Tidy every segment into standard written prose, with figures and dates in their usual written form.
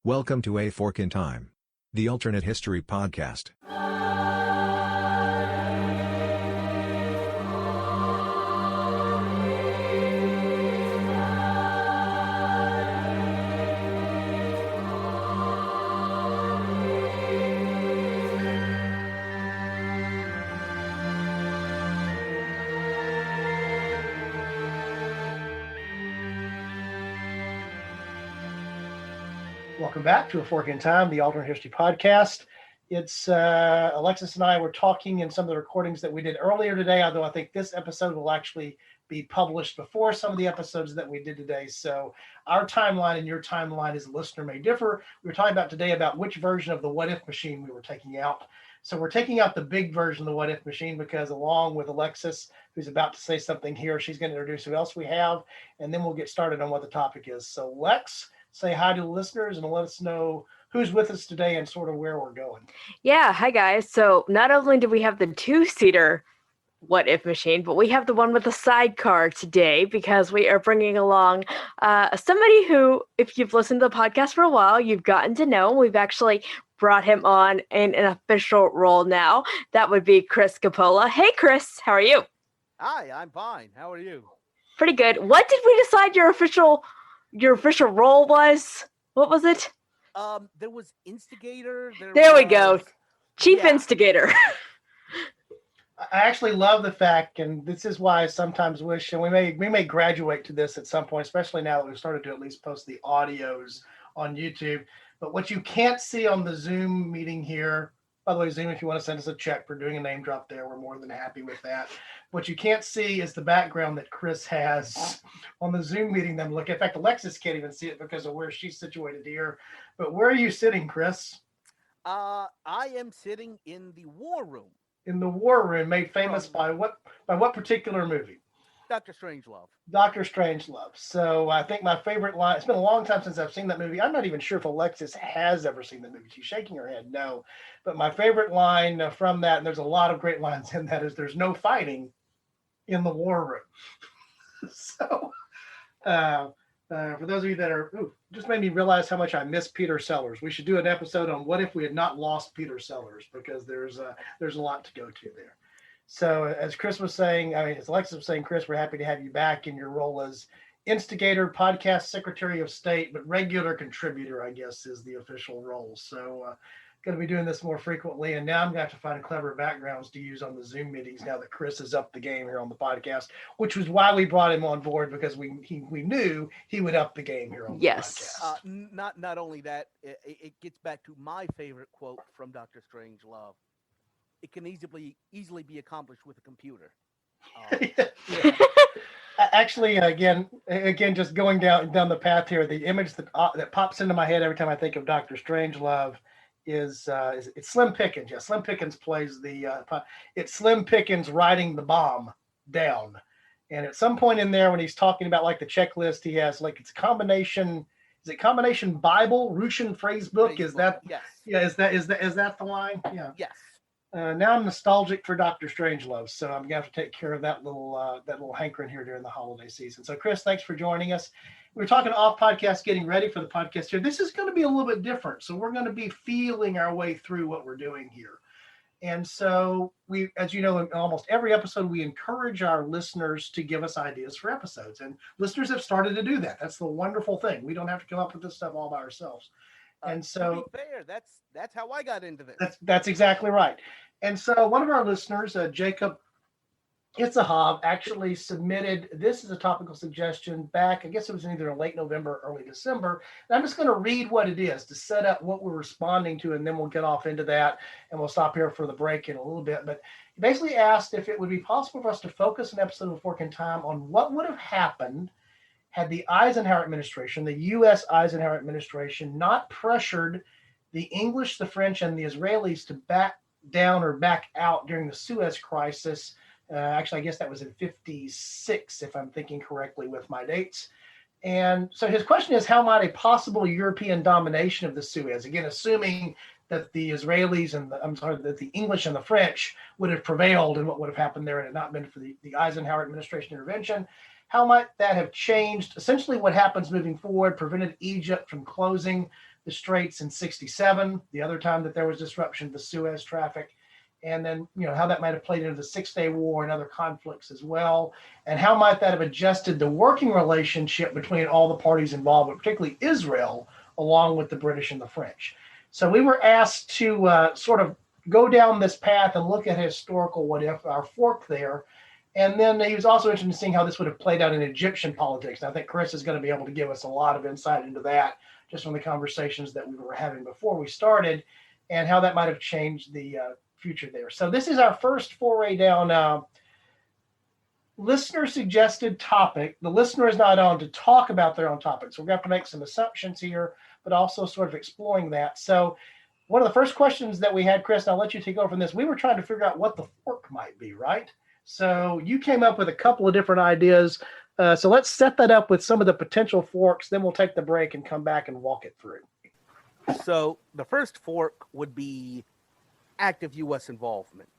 Welcome to A Fork in Time, the alternate history podcast. Welcome back to A Fork in Time, the alternate history podcast. It's Alexis and I were talking in some of the recordings that we did earlier today, although I think this episode will actually be published before some of the episodes that we did today. So our timeline and your timeline as a listener may differ. We were talking about today about which version of the what if machine we were taking out. So we're taking out the big version of the what if machine because along with Alexis, who's about to say something here, she's going to introduce who else we have, and then we'll get started on what the topic is. So Lex, say hi to the listeners and let us know who's with us today and sort of where we're going. Yeah, hi guys. So not only do we have the two-seater what if machine, but we have the one with the sidecar today because we are bringing along somebody who, if you've listened to the podcast for a while, you've gotten to know. We've actually brought him on in an official role now. That would be Chris Coppola. Hey, Chris, how are you? Hi, I'm fine. How are you? Pretty good. What did we decide your official role was? What was it? There was instigator. There we go. Chief instigator. I actually love the fact, and this is why I sometimes wish, and we may graduate to this at some point, especially now that we've started to at least post the audios on YouTube. But what you can't see on the Zoom meeting here, by the way, Zoom, if you want to send us a check for doing a name drop there, we're more than happy with that. What you can't see is the background that Chris has on the Zoom meeting. Them look. In fact, Alexis can't even see it because of where she's situated here. But where are you sitting, Chris? I am sitting in the war room. In the war room, made famous by what particular movie? Dr. Strangelove. Dr. Strangelove. So I think my favorite line, it's been a long time since I've seen that movie. I'm not even sure if Alexis has ever seen the movie. She's shaking her head no. But my favorite line from that, and there's a lot of great lines in that, is there's no fighting in the war room. So for those of you that are, just made me realize how much I miss Peter Sellers. We should do an episode on what if we had not lost Peter Sellers, because there's a lot to go to there. So as Chris was saying, as Alexis was saying, Chris, we're happy to have you back in your role as instigator, podcast secretary of state, but regular contributor, I guess, is the official role. So going to be doing this more frequently. And now I'm going to have to find clever backgrounds to use on the Zoom meetings now that Chris is up the game here on the podcast, which was why we brought him on board, because we knew he would up the game here on the podcast. Not only that, it gets back to my favorite quote from Dr. Strangelove. It can easily be accomplished with a computer. Yeah. Actually, again, just going down the path here, the image that pops into my head every time I think of Dr. Strangelove is it's Slim Pickens. Yeah, Slim Pickens plays it's Slim Pickens riding the bomb down. And at some point in there, when he's talking about like the checklist, he has like it's a combination. Is it combination Bible, Russian phrase book? Is that? Yes. Yeah. Is that the line? Yeah. Yes. Now I'm nostalgic for Dr. Strangelove, so I'm gonna have to take care of that little hankering here during the holiday season. So, Chris, thanks for joining us. We're talking off podcast, getting ready for the podcast here. This is going to be a little bit different, so we're going to be feeling our way through what we're doing here. And so we, as you know, in almost every episode, we encourage our listeners to give us ideas for episodes, and listeners have started to do that. That's the wonderful thing. We don't have to come up with this stuff all by ourselves. And so, to be fair, that's how I got into this. That's exactly right. And so one of our listeners, Jacob Itzhavov, actually submitted this as a topical suggestion back, I guess it was either in late November or early December. And I'm just going to read what it is to set up what we're responding to, and then we'll get off into that, and we'll stop here for the break in a little bit. But he basically asked if it would be possible for us to focus an episode of Fork in Time on what would have happened had the Eisenhower administration, the U.S. Eisenhower administration, not pressured the English, the French, and the Israelis to back down or back out during the Suez Crisis. Actually, I guess that was in 56, if I'm thinking correctly with my dates. And so his question is, how might a possible European domination of the Suez, again, assuming that the Israelis and that the English and the French would have prevailed and what would have happened there had it not been for the Eisenhower administration intervention, how might that have changed essentially what happens moving forward, prevented Egypt from closing the Straits in 67, the other time that there was disruption of the Suez traffic, and then, how that might have played into the Six-Day War and other conflicts as well, and how might that have adjusted the working relationship between all the parties involved, but particularly Israel, along with the British and the French. So we were asked to sort of go down this path and look at historical what if, our fork there. And then he was also interested in seeing how this would have played out in Egyptian politics. And I think Chris is going to be able to give us a lot of insight into that, just from the conversations that we were having before we started, and how that might have changed the future there. So this is our first foray down listener suggested topic. The listener is not on to talk about their own topics. So we're going to have to make some assumptions here, but also sort of exploring that. So one of the first questions that we had, Chris, and I'll let you take over from this, we were trying to figure out what the fork might be, right? So you came up with a couple of different ideas. So let's set that up with some of the potential forks. Then we'll take the break and come back and walk it through. So the first fork would be active U.S. involvement.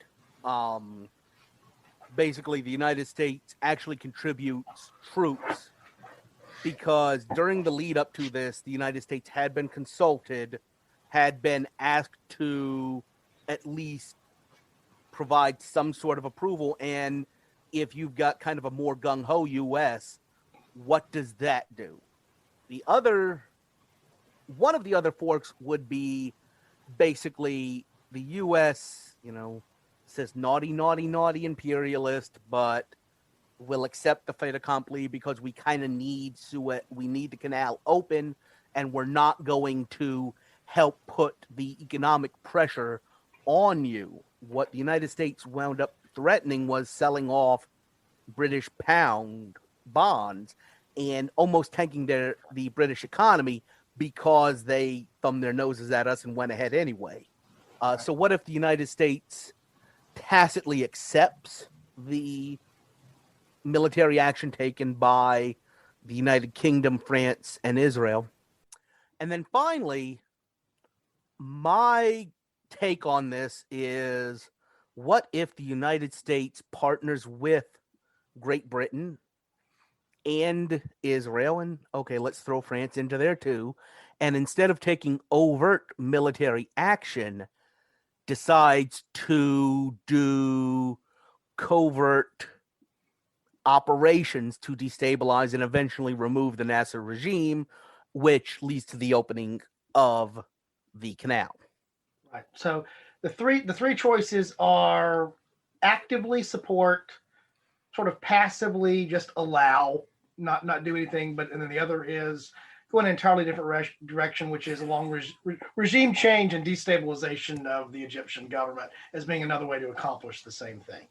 Basically, the United States actually contributes troops because during the lead up to this, the United States had been consulted, had been asked to at least provide some sort of approval. And if you've got kind of a more gung-ho U.S., what does that do? One of the other forks would be basically the U.S., says naughty, naughty, naughty imperialist, but will accept the fait accompli because we kind of need Suez, we need the canal open, and we're not going to help put the economic pressure on you. What the United States wound up threatening was selling off British pound bonds and almost tanking the British economy because they thumbed their noses at us and went ahead anyway. So what if the United States tacitly accepts the military action taken by the United Kingdom, France, and Israel? And then finally, my take on this is, what if the United States partners with Great Britain and Israel, and okay, let's throw France into there too, and instead of taking overt military action, decides to do covert operations to destabilize and eventually remove the Nasser regime, which leads to the opening of the canal. Right. So the three choices are actively support, sort of passively just allow, not do anything, and then the other is go in an entirely different direction, which is along regime change and destabilization of the Egyptian government as being another way to accomplish the same thing.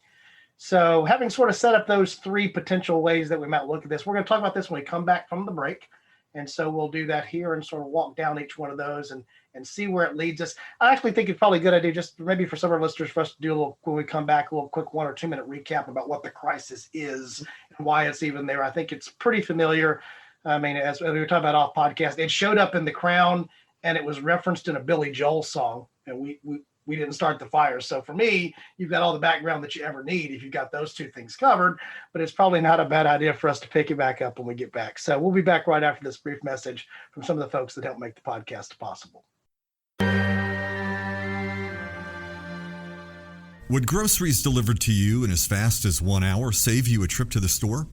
So having sort of set up those three potential ways that we might look at this, we're going to talk about this when we come back from the break. And so we'll do that here and sort of walk down each one of those and see where it leads us. I actually think it's probably a good idea, just maybe for some of our listeners, for us to do a little, when we come back, a little quick 1 or 2 minute recap about what the crisis is and why it's even there. I think it's pretty familiar. I mean, as we were talking about off podcast, it showed up in The Crown and it was referenced in a Billy Joel song, and we didn't start the fire. So for me, you've got all the background that you ever need if you've got those two things covered, but it's probably not a bad idea for us to pick it back up when we get back. So we'll be back right after this brief message from some of the folks that help make the podcast possible. Would groceries delivered to you in as fast as 1 hour save you a trip to the store?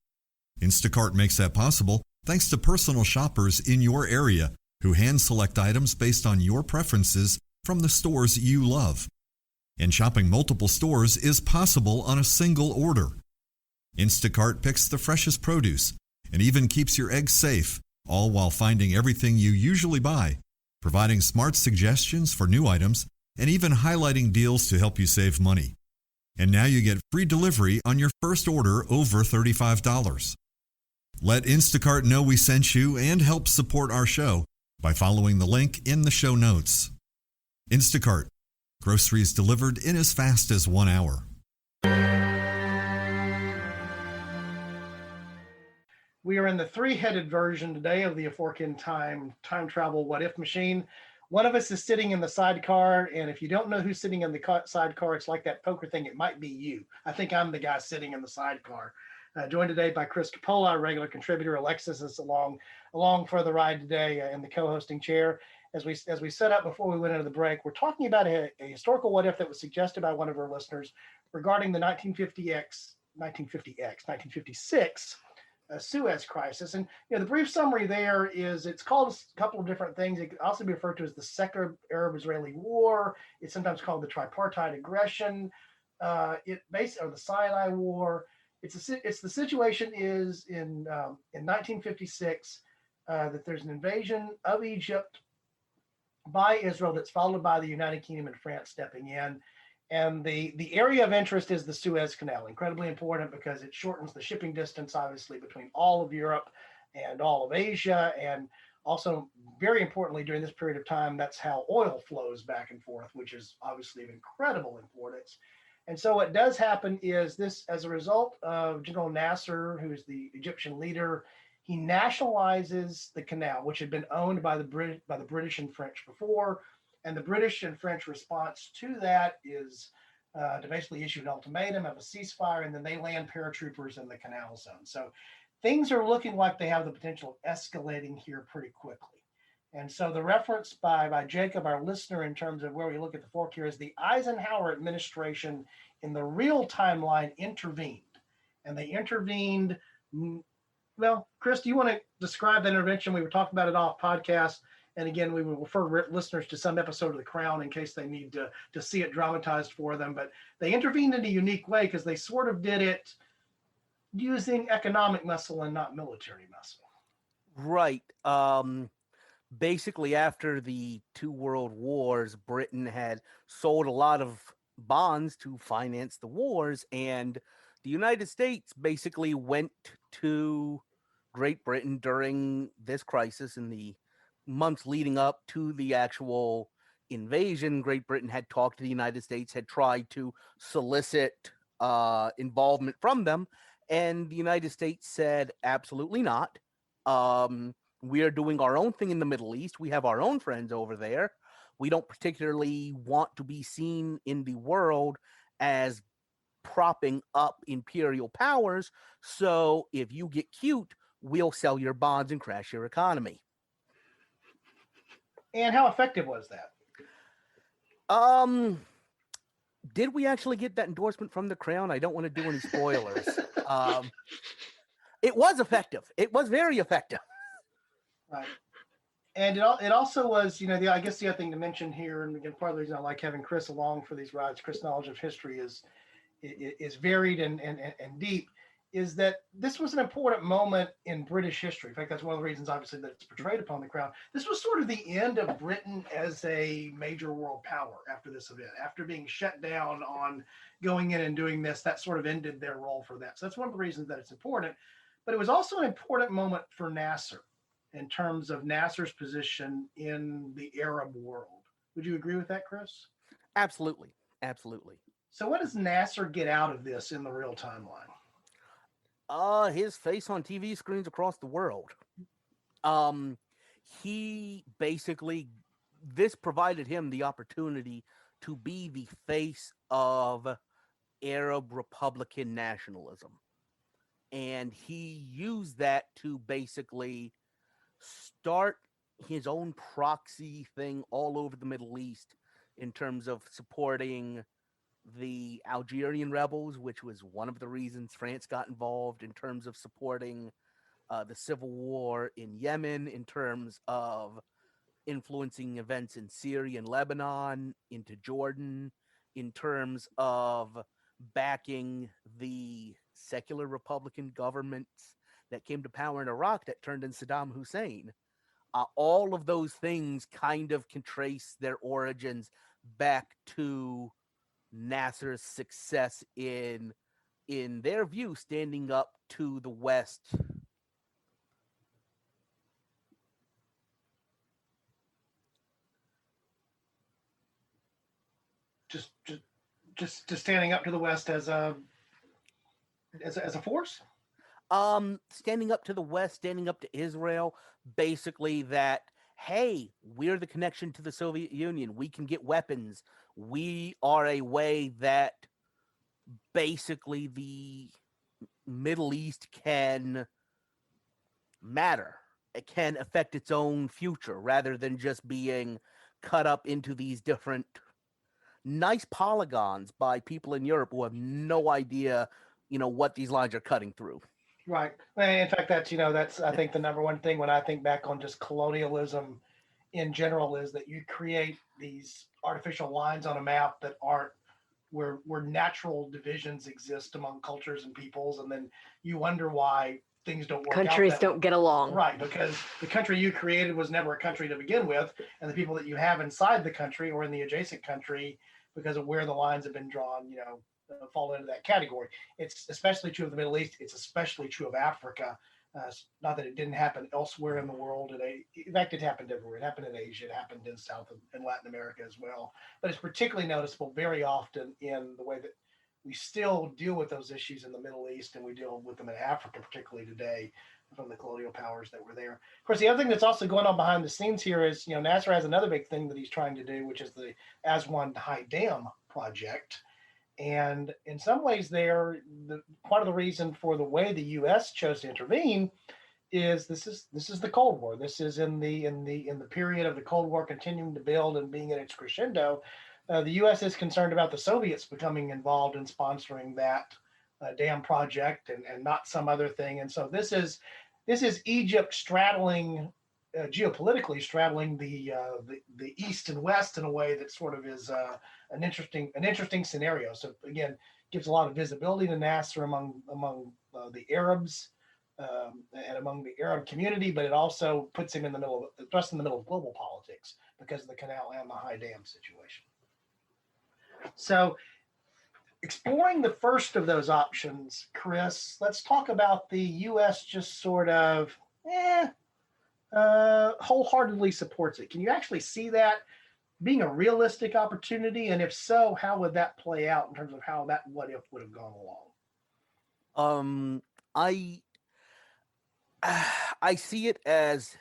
Instacart makes that possible thanks to personal shoppers in your area who hand select items based on your preferences from the stores you love. And shopping multiple stores is possible on a single order. Instacart picks the freshest produce and even keeps your eggs safe, all while finding everything you usually buy, providing smart suggestions for new items, and even highlighting deals to help you save money. And now you get free delivery on your first order over $35. Let Instacart know we sent you and help support our show by following the link in the show notes. Instacart. Groceries delivered in as fast as 1 hour. We are in the three-headed version today of the A Fork in Time travel what-if machine. One of us is sitting in the sidecar, and if you don't know who's sitting in the sidecar, it's like that poker thing. It might be you. I think I'm the guy sitting in the sidecar. Joined today by Chris Coppola, our regular contributor. Alexis is along for the ride today in the co-hosting chair. as we set up before we went into the break, we're talking about a historical what if that was suggested by one of our listeners regarding the 1956 Suez Crisis. And the brief summary there is it's called a couple of different things. It could also be referred to as the Second Arab-Israeli War. It's sometimes called the Tripartite Aggression. Or the Sinai War. It's the situation is in 1956 that there's an invasion of Egypt by Israel that's followed by the United Kingdom and France stepping in. And the area of interest is the Suez Canal, incredibly important because it shortens the shipping distance, obviously, between all of Europe and all of Asia. And also, very importantly, during this period of time, that's how oil flows back and forth, which is obviously of incredible importance. And so what does happen is this, as a result of General Nasser, who is the Egyptian leader, he nationalizes the canal, which had been owned by the British and French before. And the British and French response to that is to basically issue an ultimatum, have a ceasefire, and then they land paratroopers in the canal zone. So things are looking like they have the potential of escalating here pretty quickly. And so the reference by Jacob, our listener, in terms of where we look at the fork here is the Eisenhower administration in the real timeline intervened. And they intervened. Well, Chris, do you want to describe that intervention? We were talking about it off podcast. And again, we will refer listeners to some episode of The Crown in case they need to see it dramatized for them. But they intervened in a unique way because they sort of did it using economic muscle and not military muscle. Right. Basically, after the two world wars, Britain had sold a lot of bonds to finance the wars. And the United States basically went to Great Britain during this crisis in the months leading up to the actual invasion. Great Britain had talked to the United States, had tried to solicit involvement from them, and the United States said, absolutely not. We are doing our own thing in the Middle East. We have our own friends over there. We don't particularly want to be seen in the world as propping up imperial powers. So if you get cute, we'll sell your bonds and crash your economy. And how effective was that? Did we actually get that endorsement from the Crown? I don't want to do any spoilers. It was effective. It was very effective. Right. And it also was, I guess the other thing to mention here, and again, part of the reason I like having Chris along for these rides, Chris' knowledge of history is varied and deep, is that this was an important moment in British history. In fact, that's one of the reasons, obviously, that it's portrayed upon the Crown. This was sort of the end of Britain as a major world power after this event. After being shut down on going in and doing this, that sort of ended their role for that. So that's one of the reasons that it's important. But it was also an important moment for Nasser in terms of Nasser's position in the Arab world. Would you agree with that, Chris? Absolutely. Absolutely. So what does Nasser get out of this in the real timeline? His face on TV screens across the world. He basically, this provided him the opportunity to be the face of Arab Republican nationalism. And he used that to basically start his own proxy thing all over the Middle East in terms of supporting the Algerian rebels, which was one of the reasons France got involved, in terms of supporting the civil war in Yemen, in terms of influencing events in Syria and Lebanon, into Jordan, in terms of backing the secular Republican governments that came to power in Iraq that turned in Saddam Hussein. All of those things kind of can trace their origins back to Nasser's success in their view, standing up to the West. Just standing up to the West as a force? Standing up to the West, standing up to Israel, basically that, hey, we're the connection to the Soviet Union. We can get weapons. We are a way that basically the Middle East can matter. can affect its own future rather than just being cut up into these different nice polygons by people in Europe who have no idea, what these lines are cutting through. Right. In fact, that's I think the number one thing when I think back on just colonialism in general is that you create these artificial lines on a map that aren't where natural divisions exist among cultures and peoples, and then you wonder why things don't work Countries out. don't get along. Right, because the country you created was never a country to begin with, and the people that you have inside the country or in the adjacent country, because of where the lines have been drawn, fall into that category. It's especially true of the Middle East. It's especially true of Africa. Not that it didn't happen elsewhere in the world. In fact, it happened everywhere. It happened in Asia. It happened in South and Latin America as well. But it's particularly noticeable very often in the way that we still deal with those issues in the Middle East, and we deal with them in Africa, particularly today, from the colonial powers that were there. Of course, the other thing that's also going on behind the scenes here is, Nasser has another big thing that he's trying to do, which is the Aswan High Dam project. And in some ways part of the reason for the way the U.S. chose to intervene is this is the Cold War. This is in the period of the Cold War continuing to build and being in its crescendo. The U.S. is concerned about the Soviets becoming involved in sponsoring that dam project and not some other thing. And so this is Egypt straddling geopolitically straddling the East and West in a way that sort of is an interesting scenario. So again, gives a lot of visibility to Nasser among the Arabs and among the Arab community, but it also puts him thrust in the middle of global politics because of the canal and the high dam situation. So, exploring the first of those options, Chris, let's talk about the U.S. just sort of wholeheartedly supports it. Can you actually see that being a realistic opportunity? And if so, how would that play out in terms of how that what if would have gone along? I see it as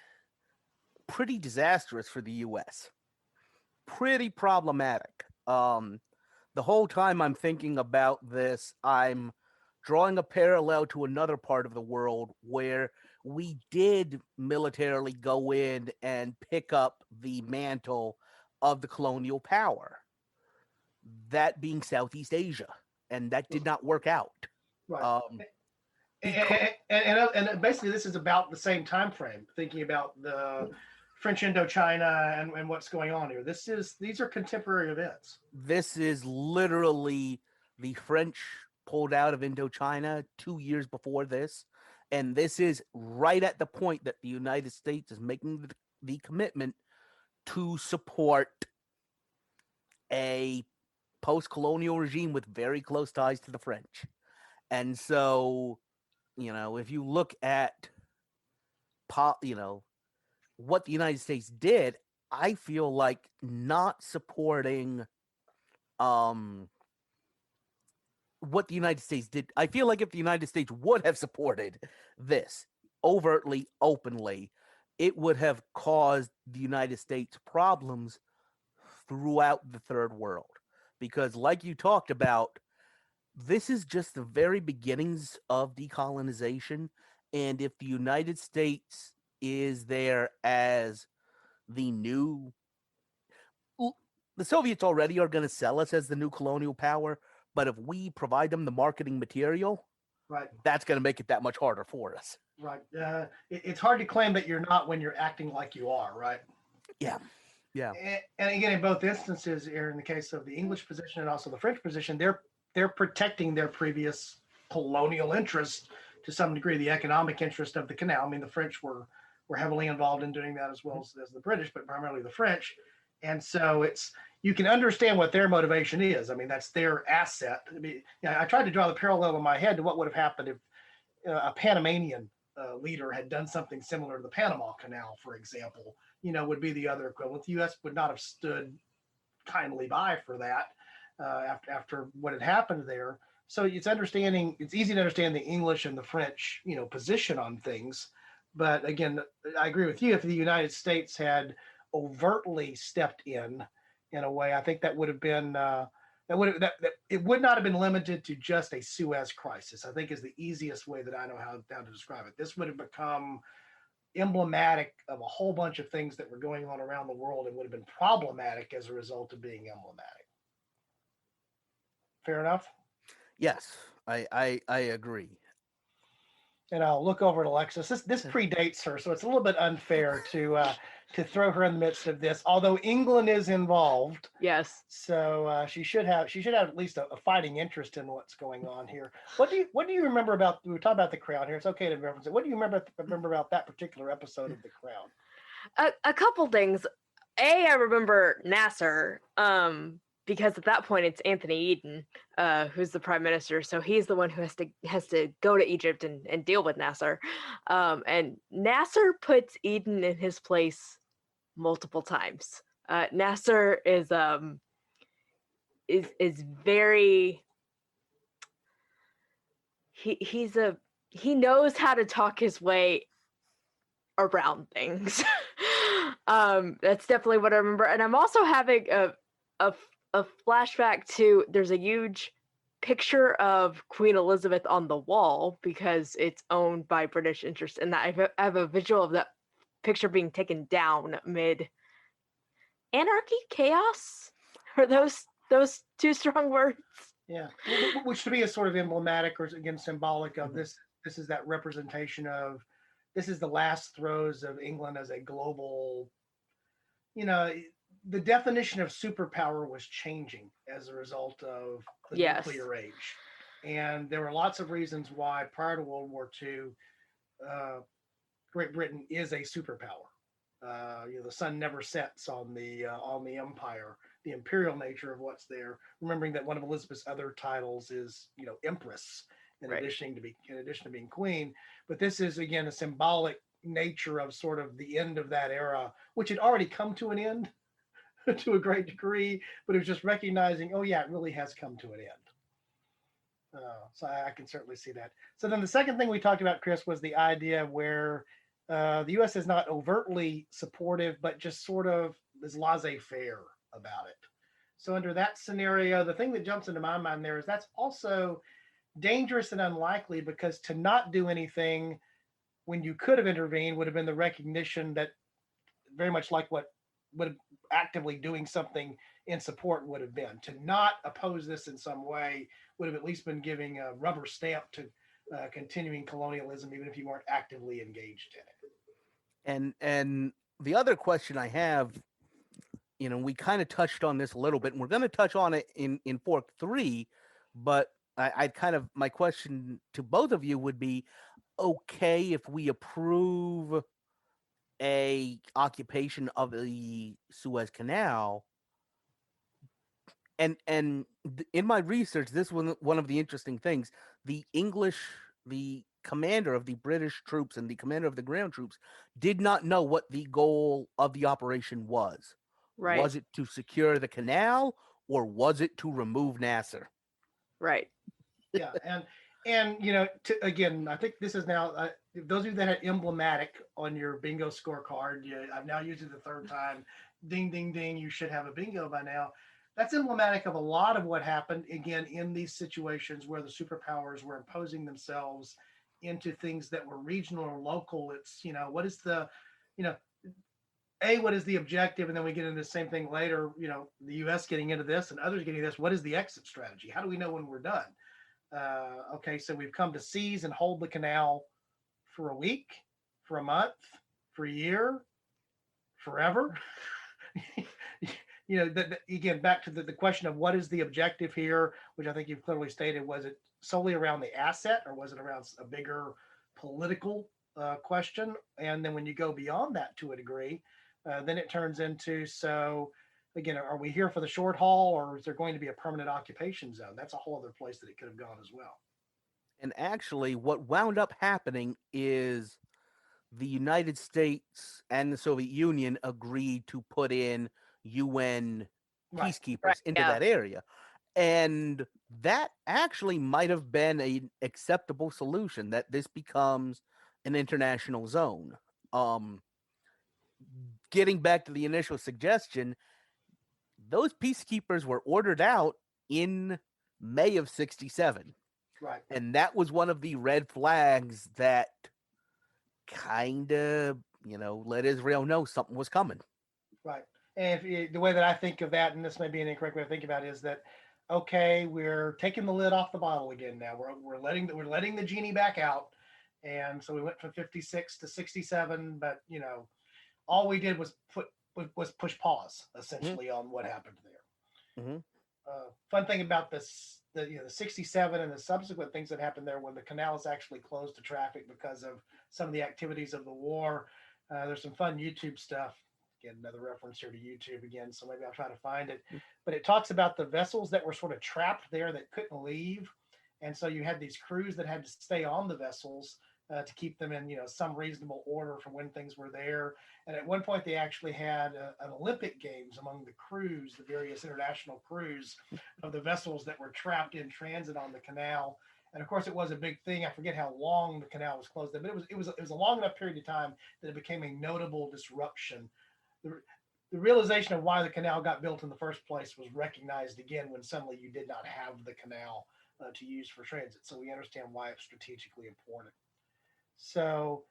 pretty disastrous for the U.S. Pretty problematic. The whole time I'm thinking about this, I'm drawing a parallel to another part of the world where we did militarily go in and pick up the mantle of the colonial power, that being Southeast Asia, and that did not work out. Right. And basically, this is about the same time frame. Thinking about the French Indochina and what's going on here. These are contemporary events. This is literally the French pulled out of Indochina 2 years before this, and this is right at the point that the United States is making the commitment to support a post-colonial regime with very close ties to the French. And so, if you look at what the United States did, I feel like not supporting what the United States did. I feel like if the United States would have supported this overtly, openly, it would have caused the United States problems throughout the third world. Because like you talked about, this is just the very beginnings of decolonization. And if the United States is there as the Soviets already are going to sell us as the new colonial power, but if we provide them the marketing material, right, that's going to make it that much harder for us. Right. It's hard to claim that you're not when you're acting like you are, right? Yeah. Yeah. And again, in both instances, in the case of the English position and also the French position, they're protecting their previous colonial interests to some degree, the economic interest of the canal. I mean, the French were heavily involved in doing that as well as the British, but primarily the French. And so you can understand what their motivation is. I mean, that's their asset. I mean, I tried to draw the parallel in my head to what would have happened if a Panamanian leader had done something similar to the Panama Canal, for example, would be the other equivalent. The U.S. would not have stood kindly by for that after what had happened there. So it's easy to understand the English and the French, position on things. But again, I agree with you. If the United States had overtly stepped in a way, I think that would have been it would not have been limited to just a Suez crisis, I think is the easiest way that I know how to describe it. This would have become emblematic of a whole bunch of things that were going on around the world and would have been problematic as a result of being emblematic. Fair enough? Yes, I agree. And I'll look over at Alexis. This predates her, so it's a little bit unfair to throw her in the midst of this. Although England is involved, Yes. so she should have at least a fighting interest in what's going on here. What do you remember about? We were talking about The Crown here. It's okay to reference it. What do you remember about that particular episode of The Crown? A couple things. I remember Nasser, because at that point it's Anthony Eden, who's the prime minister. So he's the one who has to go to Egypt and deal with Nasser. And Nasser puts Eden in his place multiple times. Nasser is very he knows how to talk his way around things. That's definitely what I remember. And I'm also having a flashback to, there's a huge picture of Queen Elizabeth on the wall because it's owned by British interests, and that I have a visual of that picture being taken down amid anarchy, chaos. Are those two strong words? Yeah, which to me is sort of emblematic, or again symbolic of this. This is that representation of, this is the last throes of England as a global, the definition of superpower was changing as a result of the nuclear age. And there were lots of reasons why prior to World War II, Great Britain is a superpower. The sun never sets on the empire, the imperial nature of what's there. Remembering that one of Elizabeth's other titles is, Empress, in addition to being queen. But this is again a symbolic nature of sort of the end of that era, which had already come to an end to a great degree, but it was just recognizing, oh yeah, it really has come to an end. So I can certainly see that. So then the second thing we talked about, Chris, was the idea where the U.S. is not overtly supportive, but just sort of is laissez-faire about it. So under that scenario, the thing that jumps into my mind there is that's also dangerous and unlikely, because to not do anything when you could have intervened would have been the recognition that, very much like what would actively doing something in support would have been. To not oppose this in some way would have at least been giving a rubber stamp to continuing colonialism, even if you weren't actively engaged in it. And the other question I have, we kind of touched on this a little bit, and we're going to touch on it in Fork 3, but my question to both of you would be, okay, if we approve a occupation of the Suez Canal, and in my research, this was one of the interesting things. The commander of the British troops and the commander of the ground troops did not know what the goal of the operation was. Right. Was it to secure the canal, or was it to remove Nasser? Right. Yeah, and again, I think this is now, those of you that had emblematic on your bingo scorecard, I've now used it the third time. Ding, ding, ding, you should have a bingo by now. That's emblematic of a lot of what happened, again, in these situations where the superpowers were imposing themselves into things that were regional or local. It's, what is the, what is the objective? And then we get into the same thing later, the U.S. getting into this and others getting this. What is the exit strategy? How do we know when we're done? Okay, so we've come to seize and hold the canal for a week, for a month, for a year, forever. Again, back to the question of what is the objective here, which I think you've clearly stated. Was it solely around the asset, or was it around a bigger political question? And then when you go beyond that to a degree, then it turns into, so again, are we here for the short haul, or is there going to be a permanent occupation zone? That's a whole other place that it could have gone as well. And actually, what wound up happening is the United States and the Soviet Union agreed to put in UN peacekeepers into that area. And that actually might have been an acceptable solution, that this becomes an international zone. Getting back to the initial suggestion, those peacekeepers were ordered out in May of 1967. Right. And that was one of the red flags that kind of, let Israel know something was coming. Right. And the way that I think of that, and this may be an incorrect way of thinking about it, is that okay, we're taking the lid off the bottle again now. We're letting the genie back out, and so we went from 56 to 67. But all we did was push pause essentially on what happened there. Mm-hmm. Fun thing about this, the 67 and the subsequent things that happened there when the canal is actually closed to traffic because of some of the activities of the war. There's some fun YouTube stuff. Again, another reference here to YouTube again, so maybe I'll try to find it. But it talks about the vessels that were sort of trapped there that couldn't leave. And so you had these crews that had to stay on the vessels to keep them in, some reasonable order for when things were there. And at one point, they actually had an Olympic Games among the crews, the various international crews of the vessels that were trapped in transit on the canal. And of course, it was a big thing. I forget how long the canal was closed, but it was a long enough period of time that it became a notable disruption. The realization of why the canal got built in the first place was recognized again when suddenly you did not have the canal to use for transit. So we understand why it's strategically important. So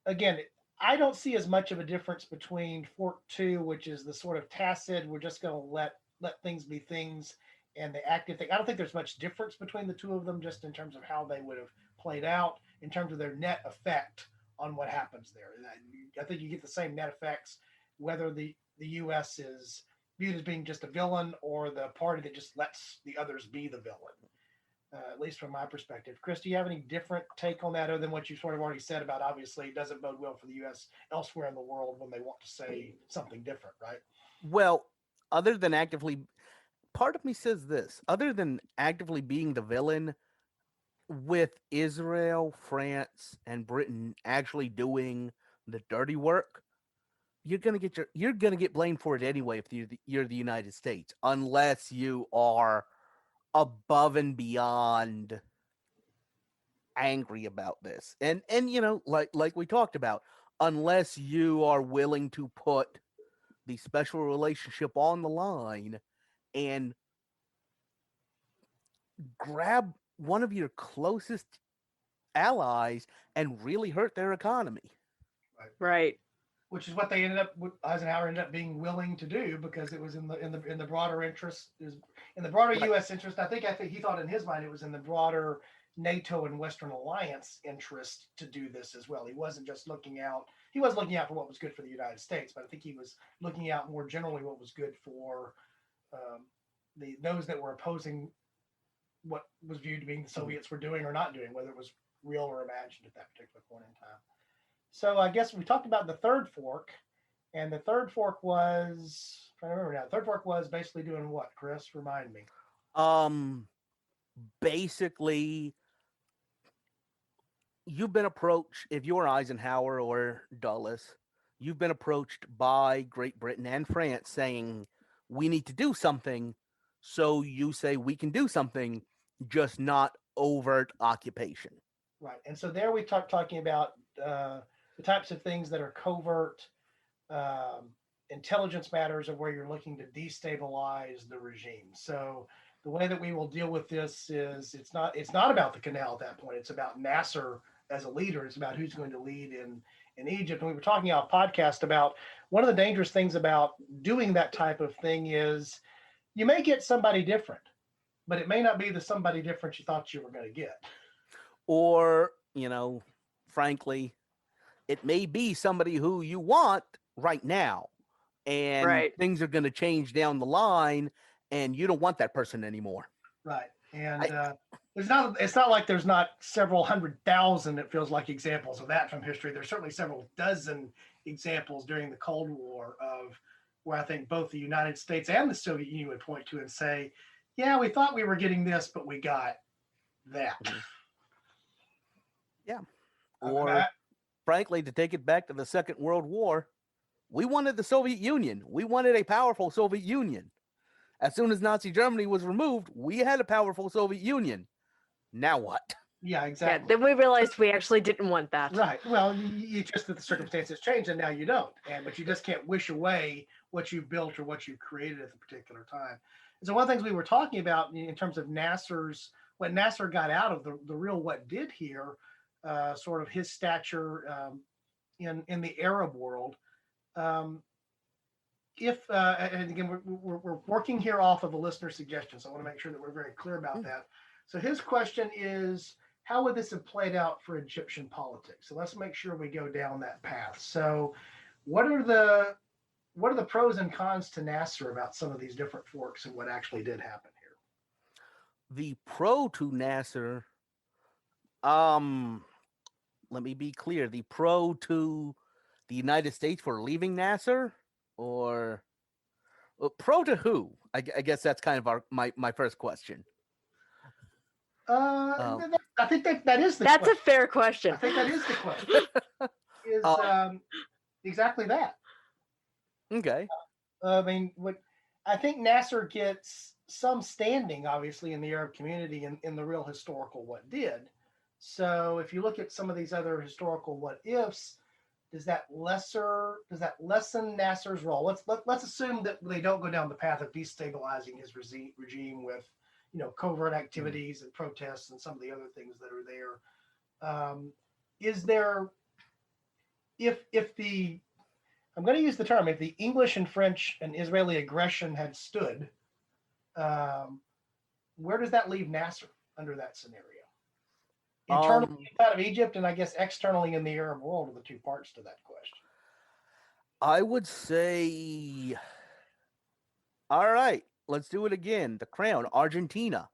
again, I don't see as much of a difference between Fork 2, which is the sort of tacit, we're just going to let things be things, and the active thing. I don't think there's much difference between the two of them just in terms of how they would have played out, in terms of their net effect on what happens there. I think you get the same net effects whether the U.S. is viewed as being just a villain or the party that just lets the others be the villain. At least from my perspective. Chris, do you have any different take on that other than what you sort of already said about obviously it doesn't bode well for the U.S. elsewhere in the world when they want to say something different, right? Well, other than actively, part of me says this, other than actively being the villain, with Israel, France, and Britain actually doing the dirty work, you're gonna get blamed for it anyway if you're the United States, unless you are above and beyond angry about this. And like we talked about, unless you are willing to put the special relationship on the line and grab one of your closest allies and really hurt their economy. Right. Which is what Eisenhower ended up being willing to do because it was in the broader interest, in the broader U.S. interest. I think he thought in his mind it was in the broader NATO and Western Alliance interest to do this as well. He wasn't just looking out. He was looking out for what was good for the United States, but I think he was looking out more generally what was good for those that were opposing what was viewed to be the Soviets were doing or not doing, whether it was real or imagined at that particular point in time. So I guess we talked about the third fork, and the third fork was, I'm trying to remember now, the third fork was basically doing what, Chris? Remind me. Basically, you've been approached, if you're Eisenhower or Dulles, you've been approached by Great Britain and France saying, we need to do something. So you say we can do something, just not overt occupation. Right. And so there we talking about the types of things that are covert intelligence matters of where you're looking to destabilize the regime. So the way that we will deal with this is it's not about the canal at that point. It's about Nasser as a leader. It's about who's going to lead in Egypt. And we were talking on a podcast about one of the dangerous things about doing that type of thing is you may get somebody different, but it may not be the somebody different you thought you were going to get. Or, frankly, it may be somebody who you want right now, and things are going to change down the line, and you don't want that person anymore. Right. And it's not like there's not several 100,000, it feels like, examples of that from history. There's certainly several dozen examples during the Cold War of where I think both the United States and the Soviet Union would point to and say, yeah, we thought we were getting this, but we got that. Yeah. Or, frankly, to take it back to the Second World War, we wanted the Soviet Union. We wanted a powerful Soviet Union. As soon as Nazi Germany was removed, we had a powerful Soviet Union. Now what? Yeah, exactly. Yeah, then we realized we actually didn't want that. Right. Well, you just that the circumstances change, and now you don't. But you just can't wish away what you've built or what you've created at the particular time. And so one of the things we were talking about in terms of what Nasser got out of the real what did here, sort of his stature in the Arab world. If and again, we're working here off of a listener suggestion, so I want to make sure that we're very clear about that. So his question is, how would this have played out for Egyptian politics? So let's make sure we go down that path. So what are the pros and cons to Nasser about some of these different forks and what actually did happen here? The pro to Nasser, let me be clear. The pro to the United States for leaving Nasser, or pro to who? I guess that's kind of my first question. I think that is the That's question. a fair question. I think that is the question. Is exactly that. Okay. I mean, I think Nasser gets some standing, obviously, in the Arab community in the real historical what did. So if you look at some of these other historical what ifs, does that lessen Nasser's role? Let's assume that they don't go down the path of destabilizing his regime with, covert activities and protests and some of the other things that are there. Is there, if the, I'm going to use the term, if the English and French and Israeli aggression had stood, where does that leave Nasser under that scenario? Internally out of Egypt, and I guess externally in the Arab world are the two parts to that question. I would say, all right, let's do it again. The Crown, Argentina.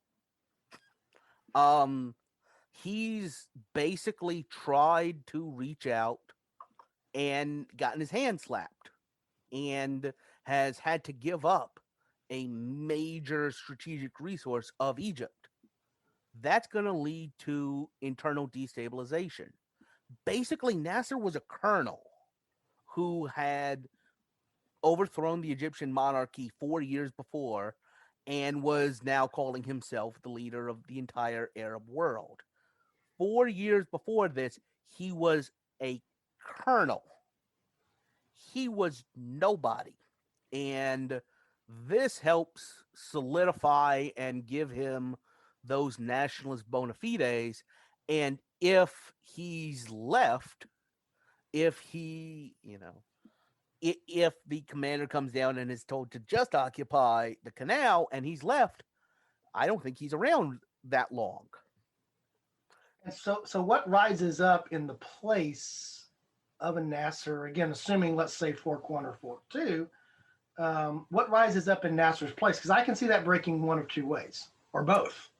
He's basically tried to reach out and gotten his hand slapped and has had to give up a major strategic resource of Egypt. That's going to lead to internal destabilization. Basically, Nasser was a colonel who had overthrown the Egyptian monarchy 4 years before and was now calling himself the leader of the entire Arab world. 4 years before this, he was a colonel. He was nobody. And this helps solidify and give him those nationalist bona fides. And if he's left, if he, if the commander comes down and is told to just occupy the canal and he's left, I don't think he's around that long. And so what rises up in the place of a Nasser, again, assuming, let's say, Fork 1 or Fork 2, what rises up in Nasser's place? Because I can see that breaking one of two ways, or both.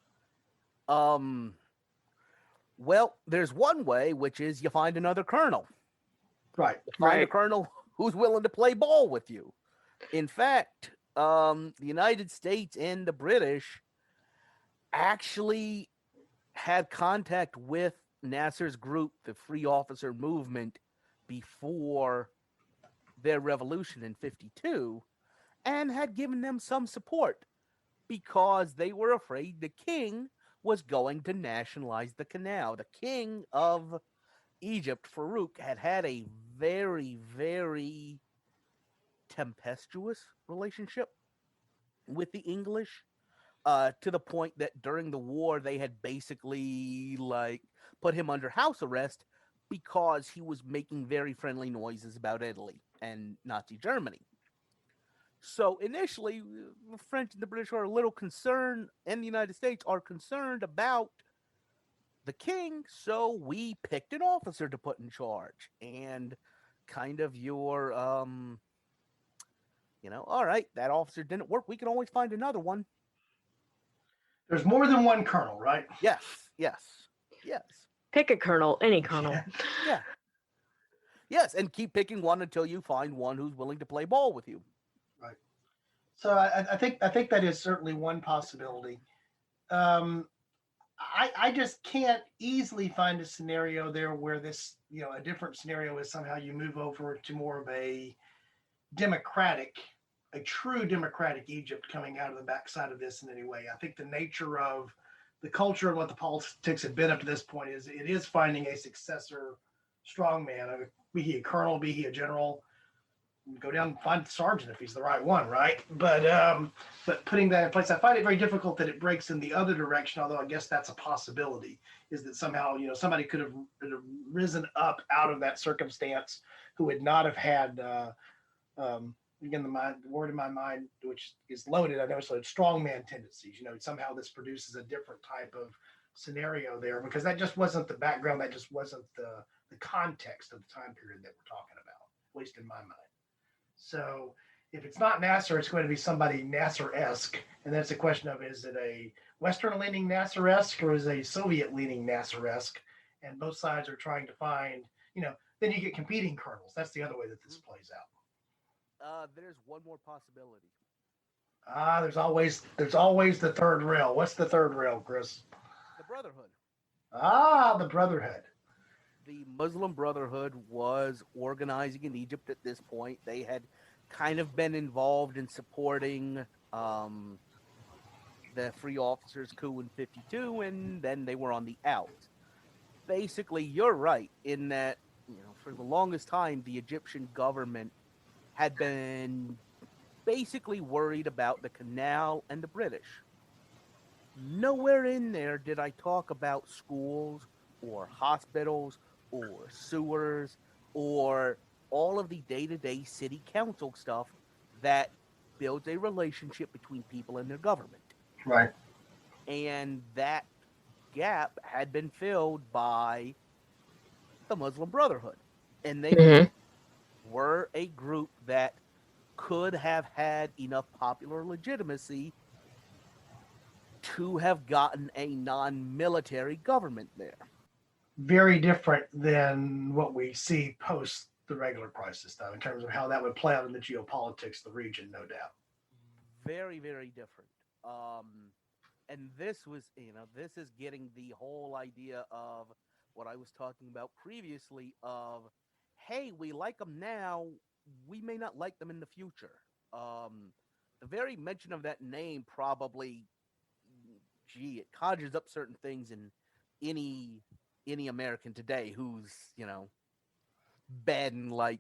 Well, there's one way, which is you find another colonel. Right. Find a colonel who's willing to play ball with you. In fact, the United States and the British actually had contact with Nasser's group, the Free Officer Movement, before their revolution in 52, and had given them some support because they were afraid the king was going to nationalize the canal. The king of Egypt, Farouk, had a very, very tempestuous relationship with the English, to the point that during the war they had basically put him under house arrest because he was making very friendly noises about Italy and Nazi Germany. So initially, the French and the British are a little concerned, and the United States are concerned about the king, so we picked an officer to put in charge. And kind of your, all right, that officer didn't work. We can always find another one. There's more than one colonel, right? Yes. Pick a colonel, any colonel. Yeah. Yes, and keep picking one until you find one who's willing to play ball with you. Right. So I think that is certainly one possibility. I just can't easily find a scenario there where this, a different scenario is somehow you move over to more of a true democratic Egypt coming out of the backside of this in any way. I think the nature of the culture and what the politics have been up to this point is it is finding a successor strongman, be he a colonel, be he a general, go down and find the sergeant if he's the right one, right? But putting that in place, I find it very difficult that it breaks in the other direction. Although I guess that's a possibility, is that somehow somebody could have risen up out of that circumstance who would not have had again the word in my mind, which is loaded. I know it's like strongman tendencies. Somehow this produces a different type of scenario there, because that just wasn't the background. That just wasn't the context of the time period that we're talking about, at least in my mind. So if it's not Nasser, it's going to be somebody Nasser-esque. And that's a question of, is it a Western-leaning Nasser-esque or is it a Soviet-leaning Nasser-esque? And both sides are trying to find, then you get competing kernels. That's the other way that this plays out. There's one more possibility. There's always the third rail. What's the third rail, Chris? The Brotherhood. The Brotherhood. The Muslim Brotherhood was organizing in Egypt at this point. They had kind of been involved in supporting the Free Officers coup in 52, and then they were on the out. Basically, you're right in that, for the longest time, the Egyptian government had been basically worried about the canal and the British. Nowhere in there did I talk about schools or hospitals or sewers or all of the day-to-day city council stuff that builds a relationship between people and their government. Right. And that gap had been filled by the Muslim Brotherhood. And they were a group that could have had enough popular legitimacy to have gotten a non-military government there. Very different than what we see post the regular crisis, though, in terms of how that would play out in the geopolitics of the region, no doubt. Very, very different. And this was, this is getting the whole idea of what I was talking about previously of, hey, we like them now, we may not like them in the future. The very mention of that name probably, it conjures up certain things in any American today who's, been like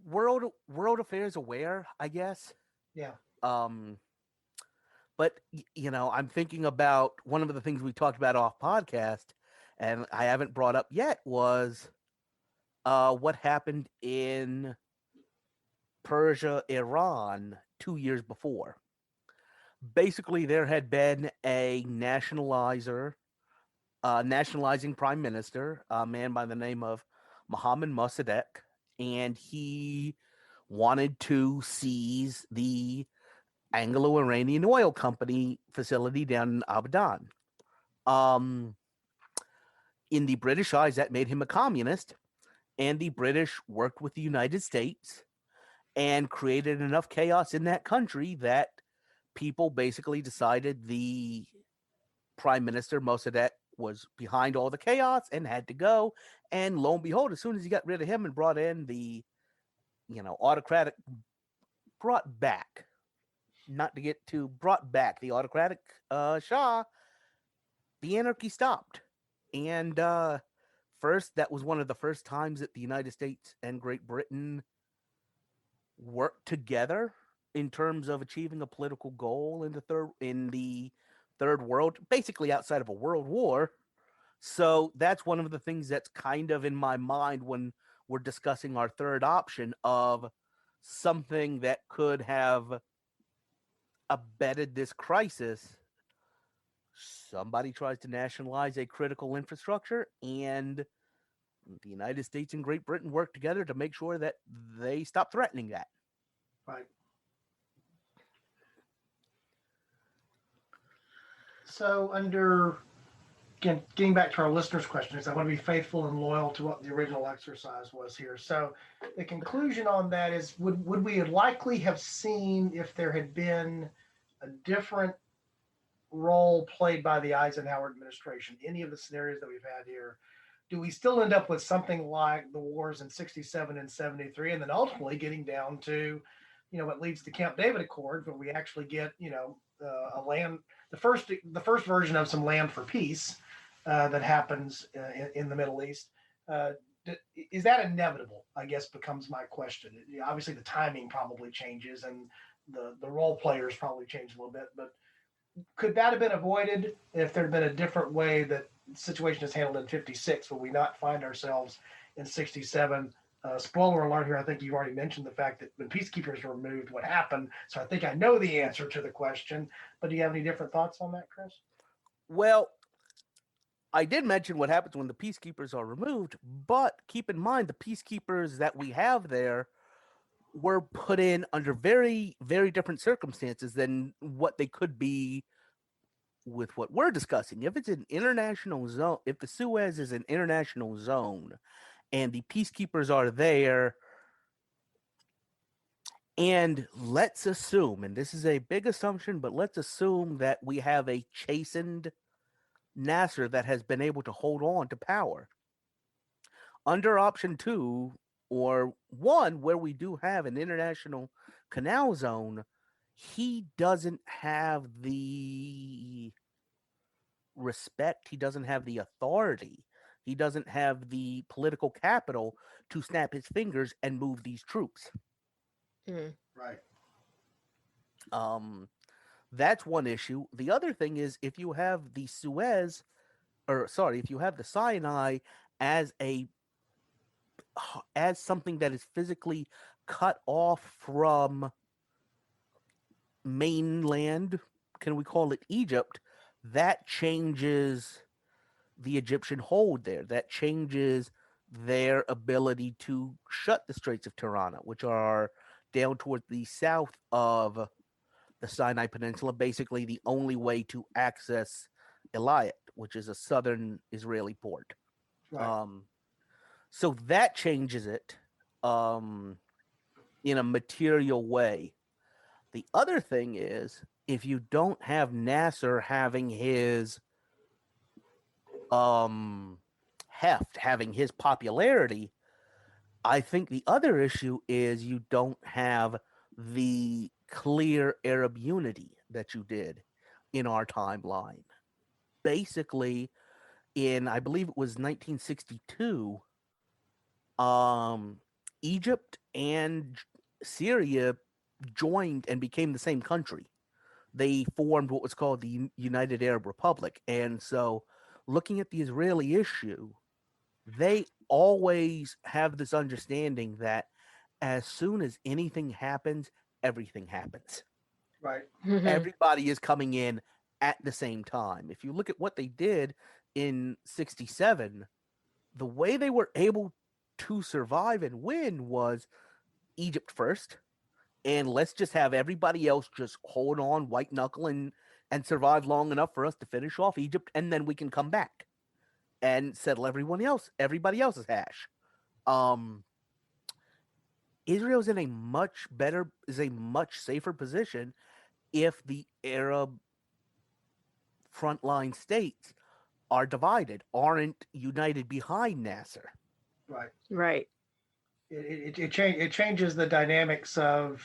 world affairs aware, I guess. Yeah. But I'm thinking about one of the things we talked about off podcast, and I haven't brought up yet, was what happened in Persia, Iran 2 years before. Basically, there had been a nationalizing prime minister, a man by the name of Mohammad Mossadegh, and he wanted to seize the Anglo-Iranian oil company facility down in Abadan. In the British eyes, that made him a communist, and the British worked with the United States and created enough chaos in that country that people basically decided the prime minister, Mossadegh, was behind all the chaos and had to go. And lo and behold, as soon as he got rid of him and brought in the, autocratic, brought back the autocratic Shah, the anarchy stopped. And first, that was one of the first times that the United States and Great Britain worked together in terms of achieving a political goal in the third world, basically outside of a world war. So that's one of the things that's kind of in my mind when we're discussing our third option of something that could have abetted this crisis. Somebody tries to nationalize a critical infrastructure, and the United States and Great Britain work together to make sure that they stop threatening that. Right. So getting back to our listeners' questions, I want to be faithful and loyal to what the original exercise was here. So the conclusion on that is, would we likely have seen, if there had been a different role played by the Eisenhower administration, any of the scenarios that we've had here, do we still end up with something like the wars in 67 and 73, and then ultimately getting down to, what leads to Camp David Accord, where we actually get, the first version of some land for peace that happens in the Middle East? is that inevitable? I guess becomes my question. Obviously, the timing probably changes, and the role players probably change a little bit. But could that have been avoided if there had been a different way that the situation is handled in 56? Will we not find ourselves in 67? Spoiler alert here. I think you've already mentioned the fact that when peacekeepers were removed, what happened. So I think I know the answer to the question. But do you have any different thoughts on that, Chris? Well, I did mention what happens when the peacekeepers are removed, but keep in mind the peacekeepers that we have there were put in under very, very different circumstances than what they could be with what we're discussing. If it's an international zone, if the Suez is an international zone and the peacekeepers are there, and let's assume, and this is a big assumption, but let's assume that we have a chastened Nasser that has been able to hold on to power. Under option 2 or 1, where we do have an international canal zone, he doesn't have the respect, he doesn't have the authority, he doesn't have the political capital to snap his fingers and move these troops. Right. That's one issue. The other thing is if you have the Suez, if you have the Sinai as something that is physically cut off from mainland, can we call it Egypt, that changes the Egyptian hold there. That changes their ability to shut the Straits of Tirana, which are down toward the south of the Sinai Peninsula, basically the only way to access Eilat, which is a southern Israeli port. Right. So that changes it in a material way. The other thing is, if you don't have Nasser having his heft, having his popularity, I think the other issue is you don't have the clear Arab unity that you did in our timeline. Basically, in, I believe it was 1962, Egypt and Syria joined and became the same country. They formed what was called the United Arab Republic. And so, looking at the Israeli issue, they always have this understanding that as soon as anything happens, everything happens. Right. Everybody is coming in at the same time. If you look at what they did in 67, the way they were able to survive and win was Egypt first, and let's just have everybody else just hold on, white knuckle, and survive long enough for us to finish off Egypt, and then we can come back and settle everybody else's hash. Israel's in a much safer position if the Arab frontline states are divided, aren't united behind Nasser. Right. Right. It changes the dynamics of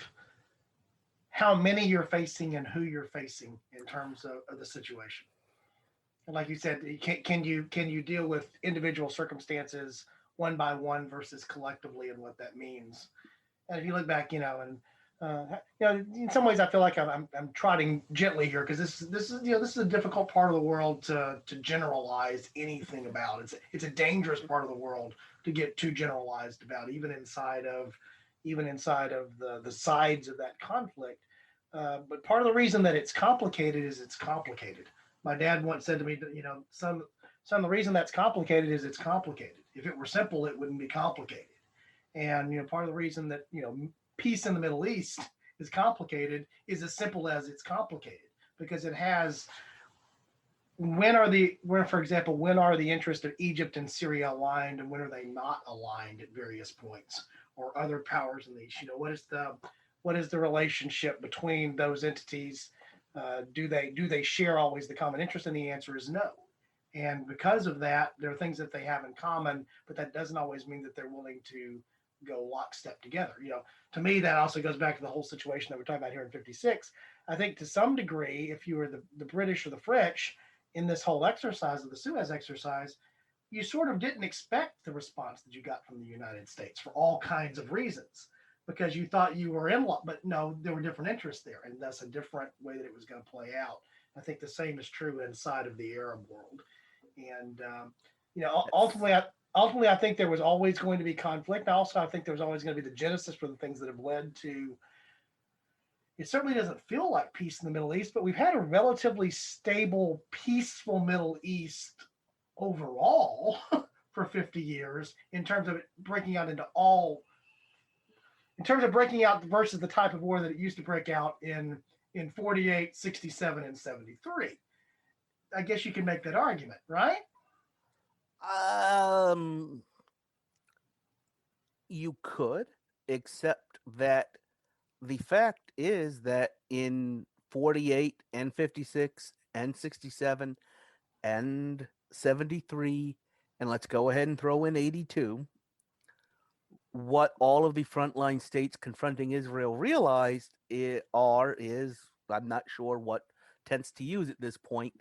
how many you're facing and who you're facing in terms of the situation. And like you said, can you deal with individual circumstances one by one versus collectively and what that means? And if you look back, and in some ways I feel like I'm trotting gently here because this is a difficult part of the world to generalize anything about. It's a dangerous part of the world to get too generalized about, even inside of the sides of that conflict. But part of the reason that it's complicated is it's complicated. My dad once said to me, son, the reason that's complicated is it's complicated. If it were simple, it wouldn't be complicated. And, part of the reason that, peace in the Middle East is complicated is as simple as it's complicated because it has, when are the interests of Egypt and Syria aligned and when are they not aligned at various points or other powers in the East? What is the relationship between those entities? Do they share always the common interest? And the answer is no. And because of that, there are things that they have in common, but that doesn't always mean that they're willing to go lockstep together. To me, that also goes back to the whole situation that we're talking about here in 56. I think to some degree, if you were the British or the French in this whole exercise of the Suez exercise, you sort of didn't expect the response that you got from the United States for all kinds of reasons, because you thought you were in law, but no, there were different interests there, and that's a different way that it was going to play out. I think the same is true inside of the Arab world, and ultimately, I think there was always going to be conflict. Also, I think there was always going to be the genesis for the things that have led to. It certainly doesn't feel like peace in the Middle East, but we've had a relatively stable, peaceful Middle East overall for 50 years in terms of it breaking out versus the type of war that it used to break out in 48, 67, and 73. I guess you can make that argument, right? You could, except that the fact is that in 48 and 56 and 67 and 73, and let's go ahead and throw in 82, what all of the frontline states confronting Israel realized is, I'm not sure what tense to use at this point,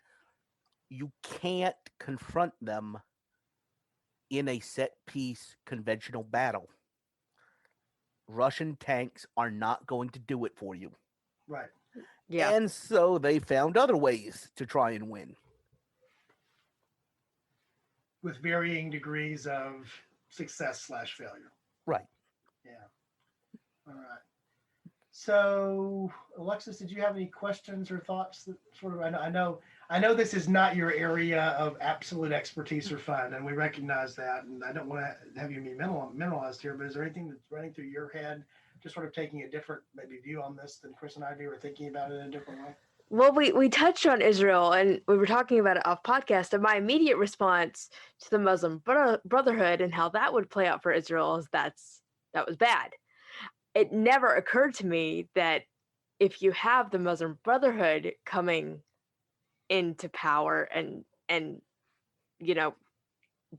you can't confront them in a set-piece conventional battle. Russian tanks are not going to do it for you. Right. Yeah. And so they found other ways to try and win. With varying degrees of success/failure. Right. Yeah. All right. So, Alexis, did you have any questions or thoughts that sort of? I know this is not your area of absolute expertise or fun, and we recognize that. And I don't want to have you be mentalized here, but is there anything that's running through your head, just sort of taking a different maybe view on this than Chris and I do, or thinking about it in a different way? Well, we touched on Israel, and we were talking about it off podcast, and my immediate response to the Muslim Brotherhood and how that would play out for Israel is that was bad. It never occurred to me that if you have the Muslim Brotherhood coming into power and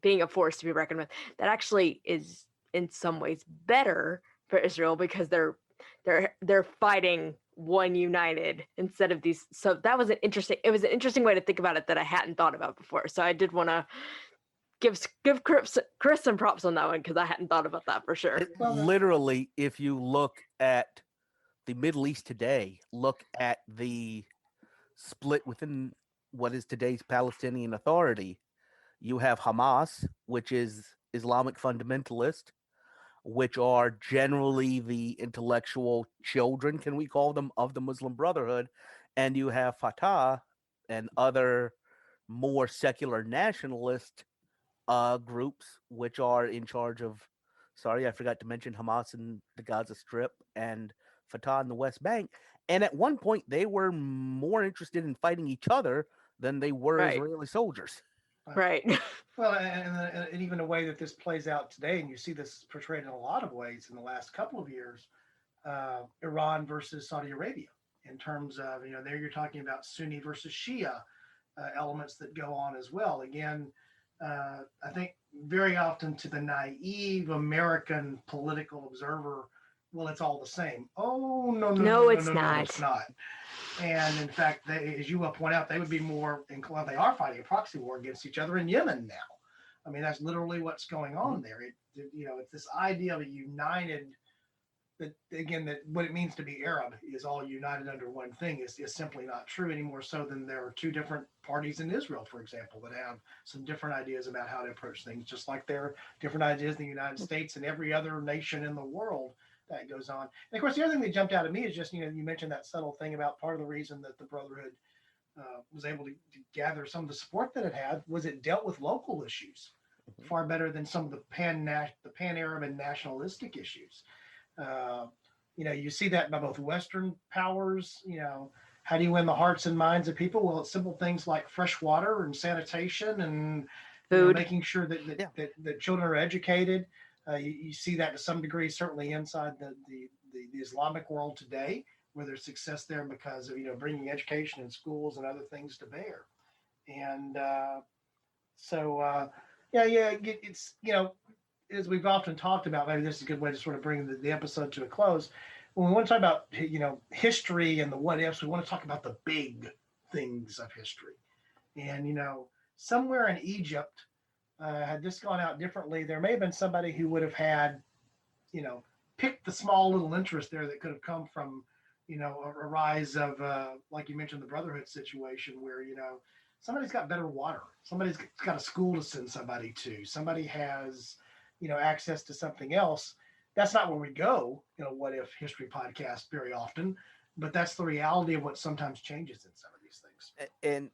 being a force to be reckoned with, that actually is in some ways better for Israel, because they're fighting one united instead of these. So that was an interesting way to think about it that I hadn't thought about before. So I did want to give Chris some props on that one, because I hadn't thought about that for sure. Literally, if you look at the Middle East today, look at the split within what is today's Palestinian Authority. You have Hamas, which is Islamic fundamentalist, which are generally the intellectual children, can we call them, of the Muslim Brotherhood. And you have Fatah and other more secular nationalist groups, which are in charge of, I forgot to mention Hamas in the Gaza Strip and Fatah in the West Bank. And at one point, they were more interested in fighting each other than they were Israeli soldiers. Right. Well, and even the way that this plays out today, and you see this portrayed in a lot of ways in the last couple of years, Iran versus Saudi Arabia, in terms of, there you're talking about Sunni versus Shia elements that go on as well. Again, I think very often to the naive American political observer, well, it's all the same. Oh, no, it's not. And in fact, as you will point out, they would be more inclined. They are fighting a proxy war against each other in Yemen now. I mean, that's literally what's going on there. It's this idea of a united. That what it means to be Arab is all united under one thing is simply not true anymore. So then there are two different parties in Israel, for example, that have some different ideas about how to approach things, just like there are different ideas in the United States and every other nation in the world that goes on. And of course, the other thing that jumped out at me is just, you mentioned that subtle thing about part of the reason that the Brotherhood was able to gather some of the support that it had was it dealt with local issues far better than some of the pan-Arab and nationalistic issues. You see that by both Western powers. How do you win the hearts and minds of people? Well, it's simple things like fresh water and sanitation and food, making sure that children are educated. You see that to some degree, certainly inside the Islamic world today, where there's success there because of bringing education in schools and other things to bear. And it's as we've often talked about, maybe this is a good way to sort of bring the episode to a close. When we want to talk about, history and the what ifs, we want to talk about the big things of history. And, somewhere in Egypt, had this gone out differently, there may have been somebody who would have had, picked the small little interest there that could have come from, a rise of, like you mentioned, the Brotherhood situation where, somebody's got better water. Somebody's got a school to send somebody to. Somebody has, access to something else. That's not where we go, What If History podcast very often, but that's the reality of what sometimes changes in some of these things. And,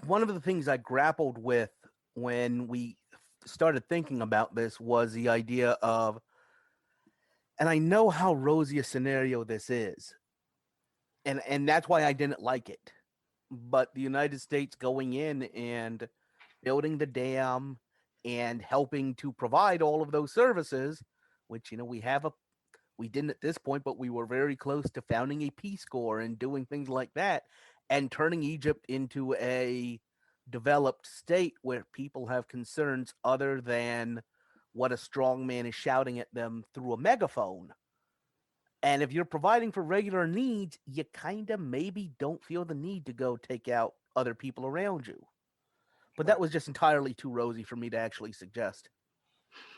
one of the things I grappled with when we started thinking about this was the idea of, and I know how rosy a scenario this is, and that's why I didn't like it. But the United States going in and building the dam and helping to provide all of those services, which, we didn't at this point, but we were very close to founding a Peace Corps and doing things like that, and turning Egypt into a developed state where people have concerns other than what a strong man is shouting at them through a megaphone. And if you're providing for regular needs, you kind of maybe don't feel the need to go take out other people around you. But that was just entirely too rosy for me to actually suggest.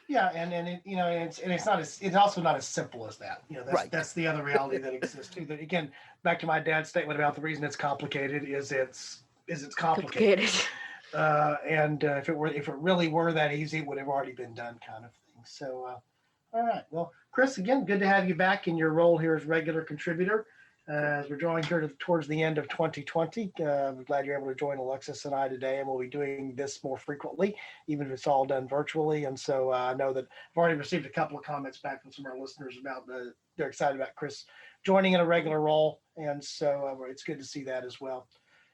Yeah, and it, it's also not as simple as that. That's the other reality that exists too. That again, back to my dad's statement about the reason it's complicated is it's complicated. And if it really were that easy, it would have already been done, kind of thing. So, all right. Well, Chris, again, good to have you back in your role here as regular contributor. As we're drawing here towards the end of 2020, we're glad you're able to join Alexis and I today, and we'll be doing this more frequently, even if it's all done virtually. And so I know that I've already received a couple of comments back from some of our listeners about they're excited about Chris joining in a regular role, and so it's good to see that as well.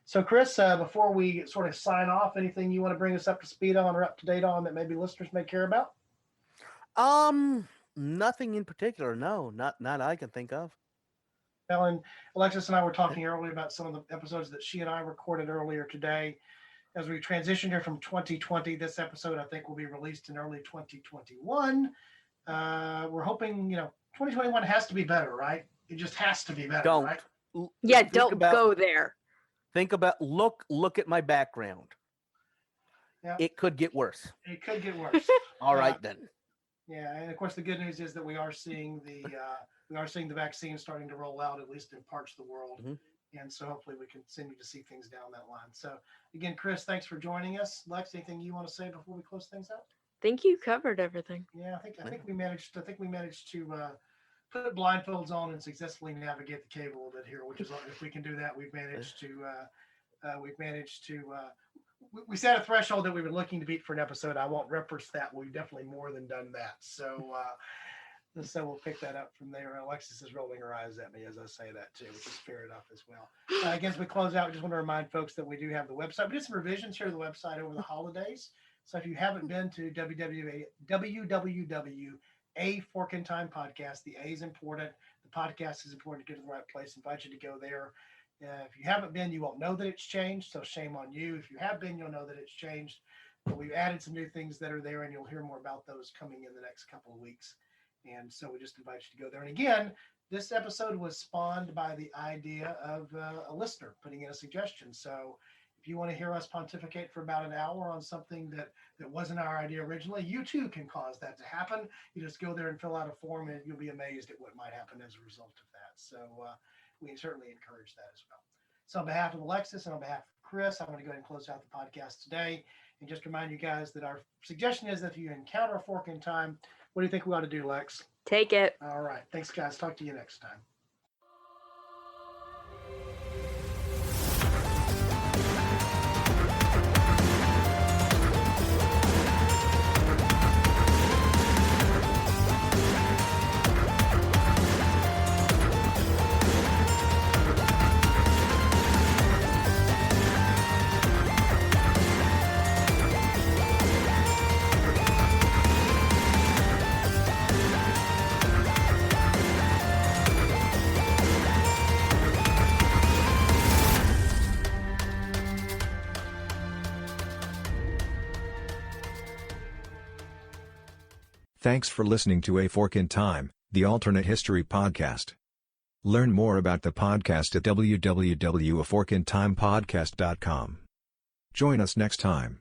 So, Chris, before we sort of sign off, anything you want to bring us up to speed on or up to date on that maybe listeners may care about? Nothing in particular. No, not I can think of. Ellen, Alexis and I were talking earlier about some of the episodes that she and I recorded earlier today. As we transition here from 2020, this episode I think will be released in early 2021. We're hoping, 2021 has to be better, right? It just has to be better, right? Yeah, don't go there. Think about look at my background. Yeah. It could get worse. It could get worse. All right then. Yeah, and of course the good news is that we are seeing the vaccine starting to roll out, at least in parts of the world. Mm-hmm. And so hopefully we continue to see things down that line. So again, Chris, thanks for joining us. Lex, anything you want to say before we close things out? I think you covered everything. Yeah, I think we managed to put blindfolds on and successfully navigate the cable a bit here, which is, if we can do that, we've managed to we set a threshold that we were looking to beat for an episode. I won't reference that. We've definitely more than done that. So we'll pick that up from there. Alexis is rolling her eyes at me as I say that too, which is fair enough as well. Again, as we close out, we just want to remind folks that we do have the website. We did some revisions here to the website over the holidays. So if you haven't been to A Fork in Time podcast, the A is important. The podcast is important to get to the right place. I invite you to go there. If you haven't been, you won't know that it's changed. So shame on you. If you have been, you'll know that it's changed. But we've added some new things that are there, and you'll hear more about those coming in the next couple of weeks. And so we just invite you to go there. And again, this episode was spawned by the idea of a listener putting in a suggestion. So if you want to hear us pontificate for about an hour on something that wasn't our idea originally, you too can cause that to happen. You just go there and fill out a form, and you'll be amazed at what might happen as a result of that. So we certainly encourage that as well. So on behalf of Alexis and on behalf of Chris, I'm going to go ahead and close out the podcast today. And just remind you guys that our suggestion is that if you encounter a fork in time, what do you think we ought to do, Lex? Take it. All right. Thanks, guys. Talk to you next time. Thanks for listening to A Fork in Time, the alternate history podcast. Learn more about the podcast at www.aforkintimepodcast.com. Join us next time.